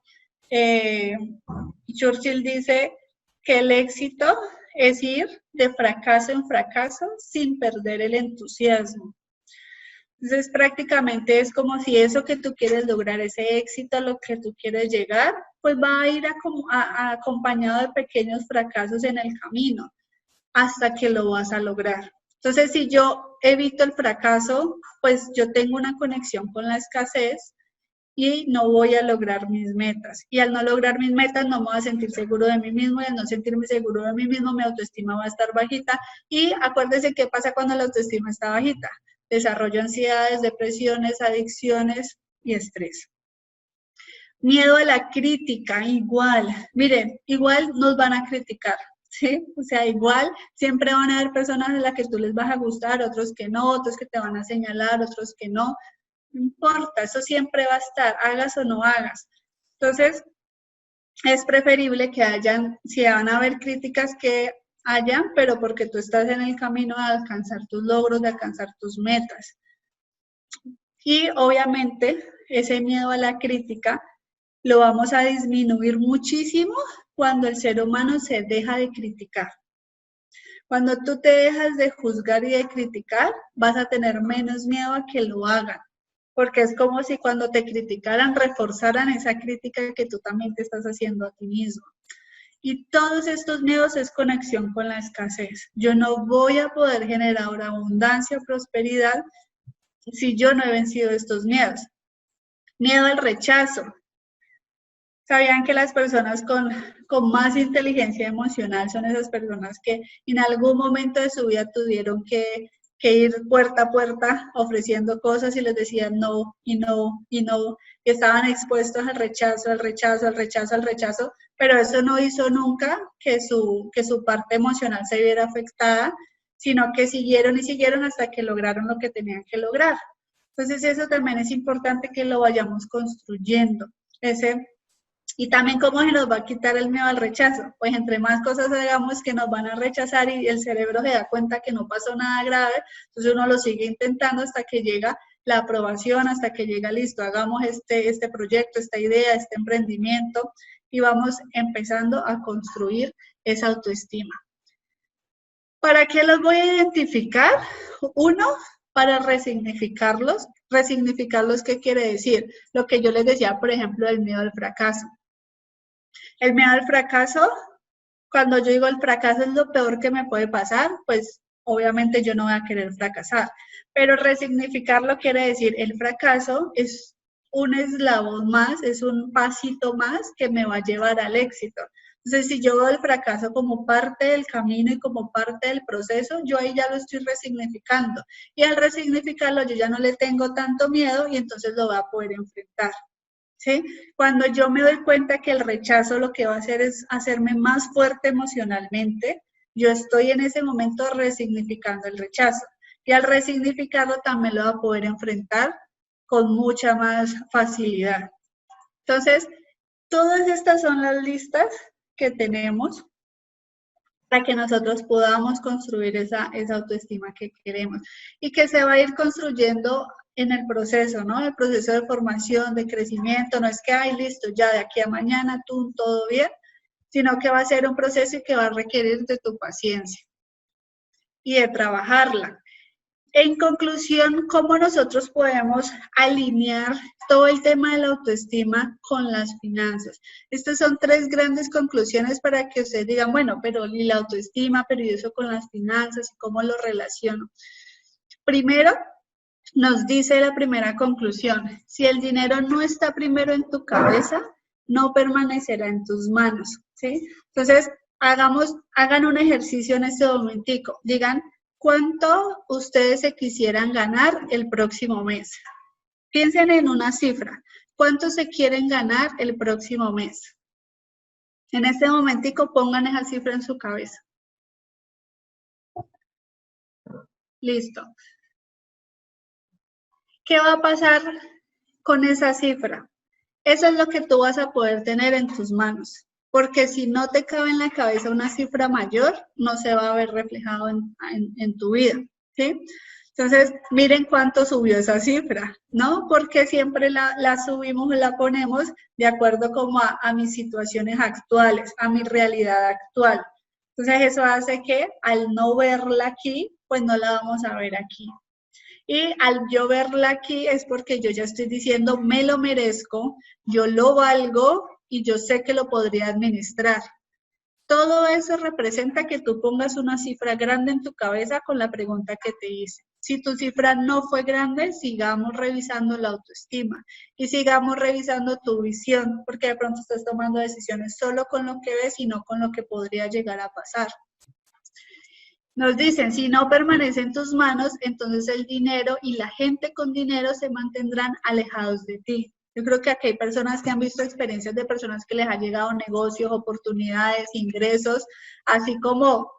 Churchill dice que el éxito es ir de fracaso en fracaso sin perder el entusiasmo. Entonces, prácticamente es como si eso que tú quieres lograr, ese éxito a lo que tú quieres llegar, pues va a ir acompañado de pequeños fracasos en el camino hasta que lo vas a lograr. Entonces, si yo evito el fracaso, pues yo tengo una conexión con la escasez y no voy a lograr mis metas. Y al no lograr mis metas no me voy a sentir seguro de mí mismo y al no sentirme seguro de mí mismo mi autoestima va a estar bajita. Y acuérdense qué pasa cuando la autoestima está bajita. Desarrollo ansiedades, depresiones, adicciones y estrés. Miedo a la crítica, igual. Miren, igual nos van a criticar, ¿sí? O sea, igual siempre van a haber personas a las que tú les vas a gustar, otros que no, otros que te van a señalar, otros que no. No importa, eso siempre va a estar, hagas o no hagas. Entonces, es preferible que hayan, si van a haber críticas que hayan, pero porque tú estás en el camino de alcanzar tus logros, de alcanzar tus metas. Y obviamente, ese miedo a la crítica lo vamos a disminuir muchísimo cuando el ser humano se deja de criticar. Cuando tú te dejas de juzgar y de criticar, vas a tener menos miedo a que lo hagan. Porque es como si cuando te criticaran, reforzaran esa crítica que tú también te estás haciendo a ti mismo. Y todos estos miedos es conexión con la escasez. Yo no voy a poder generar abundancia o prosperidad si yo no he vencido estos miedos. Miedo al rechazo. ¿Sabían que las personas con más inteligencia emocional son esas personas que en algún momento de su vida tuvieron que ir puerta a puerta ofreciendo cosas y les decían no, y no, y no, y estaban expuestos al rechazo, al rechazo, al rechazo, al rechazo, pero eso no hizo nunca que su parte emocional se viera afectada, sino que siguieron y siguieron hasta que lograron lo que tenían que lograr. Entonces eso también es importante que lo vayamos construyendo, y también cómo se nos va a quitar el miedo al rechazo. Pues entre más cosas hagamos que nos van a rechazar y el cerebro se da cuenta que no pasó nada grave, entonces uno lo sigue intentando hasta que llega la aprobación, hasta que llega listo, hagamos este proyecto, esta idea, este emprendimiento y vamos empezando a construir esa autoestima. ¿Para qué los voy a identificar? Uno, para resignificarlos. Resignificarlos, ¿qué quiere decir? Lo que yo les decía, por ejemplo, del miedo al fracaso. El miedo al fracaso, cuando yo digo el fracaso es lo peor que me puede pasar, pues obviamente yo no voy a querer fracasar. Pero resignificarlo quiere decir el fracaso es un eslabón más, es un pasito más que me va a llevar al éxito. Entonces, si yo veo el fracaso como parte del camino y como parte del proceso, yo ahí ya lo estoy resignificando. Y al resignificarlo, yo ya no le tengo tanto miedo y entonces lo voy a poder enfrentar. ¿Sí? Cuando yo me doy cuenta que el rechazo lo que va a hacer es hacerme más fuerte emocionalmente, yo estoy en ese momento resignificando el rechazo. Y al resignificarlo también lo voy a poder enfrentar con mucha más facilidad. Entonces, todas estas son las listas que tenemos para que nosotros podamos construir esa autoestima que queremos y que se va a ir construyendo en el proceso, ¿no? El proceso de formación, de crecimiento, no es que, ay, listo, ya de aquí a mañana tú todo bien, sino que va a ser un proceso que va a requerir de tu paciencia y de trabajarla. En conclusión, ¿cómo nosotros podemos alinear todo el tema de la autoestima con las finanzas? Estas son tres grandes conclusiones para que ustedes digan, bueno, pero y la autoestima, pero y eso con las finanzas, ¿cómo lo relaciono? Primero, nos dice la primera conclusión, si el dinero no está primero en tu cabeza, no permanecerá en tus manos, ¿sí? Entonces, hagan un ejercicio en este momentico, digan, ¿cuánto ustedes se quisieran ganar el próximo mes? Piensen en una cifra. ¿Cuánto se quieren ganar el próximo mes? En este momentico pongan esa cifra en su cabeza. Listo. ¿Qué va a pasar con esa cifra? Eso es lo que tú vas a poder tener en tus manos. Porque si no te cabe en la cabeza una cifra mayor, no se va a ver reflejado en tu vida, ¿sí? Entonces, miren cuánto subió esa cifra, ¿no? Porque siempre la subimos, la ponemos de acuerdo como a mis situaciones actuales, a mi realidad actual. Entonces, eso hace que al no verla aquí, pues no la vamos a ver aquí. Y al yo verla aquí es porque yo ya estoy diciendo, me lo merezco, yo lo valgo y yo sé que lo podría administrar. Todo eso representa que tú pongas una cifra grande en tu cabeza con la pregunta que te hice. Si tu cifra no fue grande, sigamos revisando la autoestima y sigamos revisando tu visión, porque de pronto estás tomando decisiones solo con lo que ves y no con lo que podría llegar a pasar. Nos dicen, si no permanece en tus manos, entonces el dinero y la gente con dinero se mantendrán alejados de ti. Yo creo que aquí hay personas que han visto experiencias de personas que les ha llegado negocios, oportunidades, ingresos, así como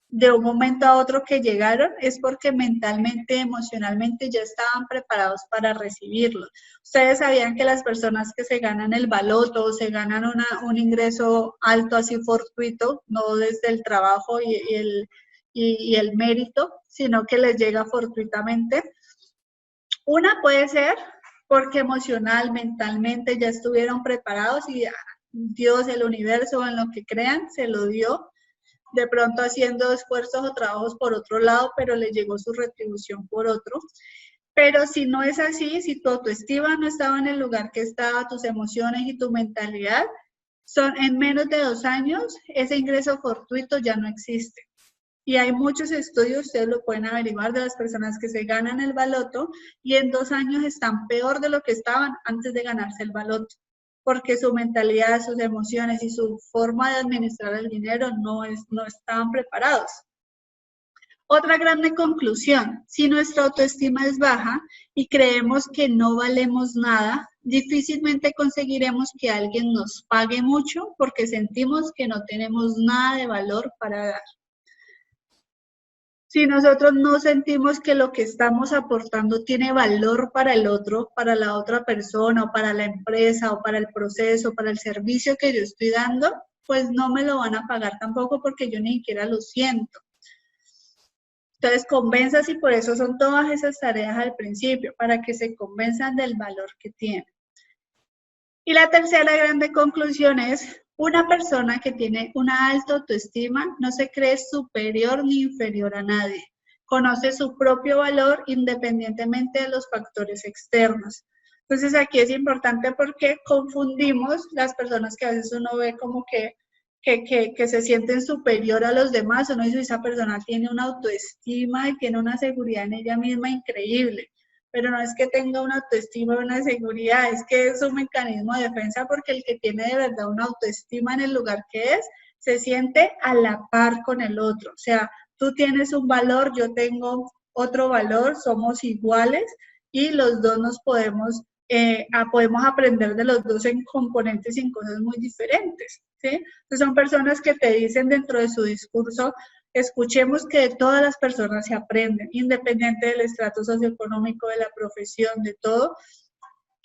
de un momento a otro que llegaron, es porque mentalmente, emocionalmente ya estaban preparados para recibirlo. Ustedes sabían que las personas que se ganan el baloto o se ganan un ingreso alto así fortuito, no desde el trabajo y el mérito, sino que les llega fortuitamente. Una puede ser porque emocional, mentalmente ya estuvieron preparados y Dios, el universo, en lo que crean, se lo dio, de pronto haciendo esfuerzos o trabajos por otro lado, pero le llegó su retribución por otro. Pero si no es así, si tu autoestima no estaba en el lugar que estaba, tus emociones y tu mentalidad, son en menos de 2 años, ese ingreso fortuito ya no existe. Y hay muchos estudios, ustedes lo pueden averiguar, de las personas que se ganan el baloto y en 2 años están peor de lo que estaban antes de ganarse el baloto, porque su mentalidad, sus emociones y su forma de administrar el dinero no estaban preparados. Otra grande conclusión, si nuestra autoestima es baja y creemos que no valemos nada, difícilmente conseguiremos que alguien nos pague mucho porque sentimos que no tenemos nada de valor para dar. Si nosotros no sentimos que lo que estamos aportando tiene valor para el otro, para la otra persona, o para la empresa, o para el proceso, para el servicio que yo estoy dando, pues no me lo van a pagar tampoco porque yo ni siquiera lo siento. Entonces, convenzas y por eso son todas esas tareas al principio, para que se convenzan del valor que tienen. Y la tercera grande conclusión es, una persona que tiene una alta autoestima no se cree superior ni inferior a nadie. Conoce su propio valor independientemente de los factores externos. Entonces aquí es importante porque confundimos las personas que a veces uno ve como que se sienten superior a los demás. Uno dice, esa persona tiene una autoestima y tiene una seguridad en ella misma increíble. Pero no es que tenga una autoestima o una seguridad, es que es un mecanismo de defensa porque el que tiene de verdad una autoestima en el lugar que es, se siente a la par con el otro. O sea, tú tienes un valor, yo tengo otro valor, somos iguales y los dos nos podemos aprender de los dos en componentes y en cosas muy diferentes, ¿sí? Entonces son personas que te dicen dentro de su discurso, escuchemos que de todas las personas se aprenden, independiente del estrato socioeconómico, de la profesión, de todo,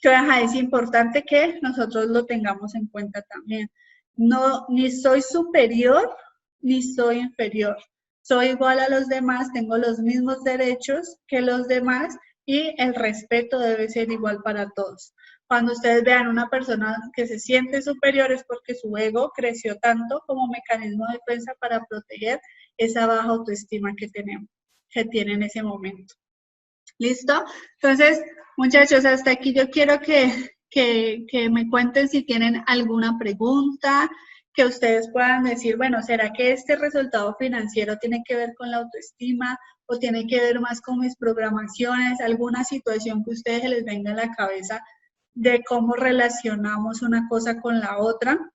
que es importante que nosotros lo tengamos en cuenta también. No, ni soy superior, ni soy inferior. Soy igual a los demás, tengo los mismos derechos que los demás y el respeto debe ser igual para todos. Cuando ustedes vean una persona que se siente superior es porque su ego creció tanto como mecanismo de defensa para proteger esa baja autoestima que tenemos, que tiene en ese momento. ¿Listo? Entonces, muchachos, hasta aquí yo quiero que me cuenten si tienen alguna pregunta, que ustedes puedan decir, bueno, ¿será que este resultado financiero tiene que ver con la autoestima o tiene que ver más con mis programaciones? ¿Alguna situación que a ustedes les venga a la cabeza de cómo relacionamos una cosa con la otra?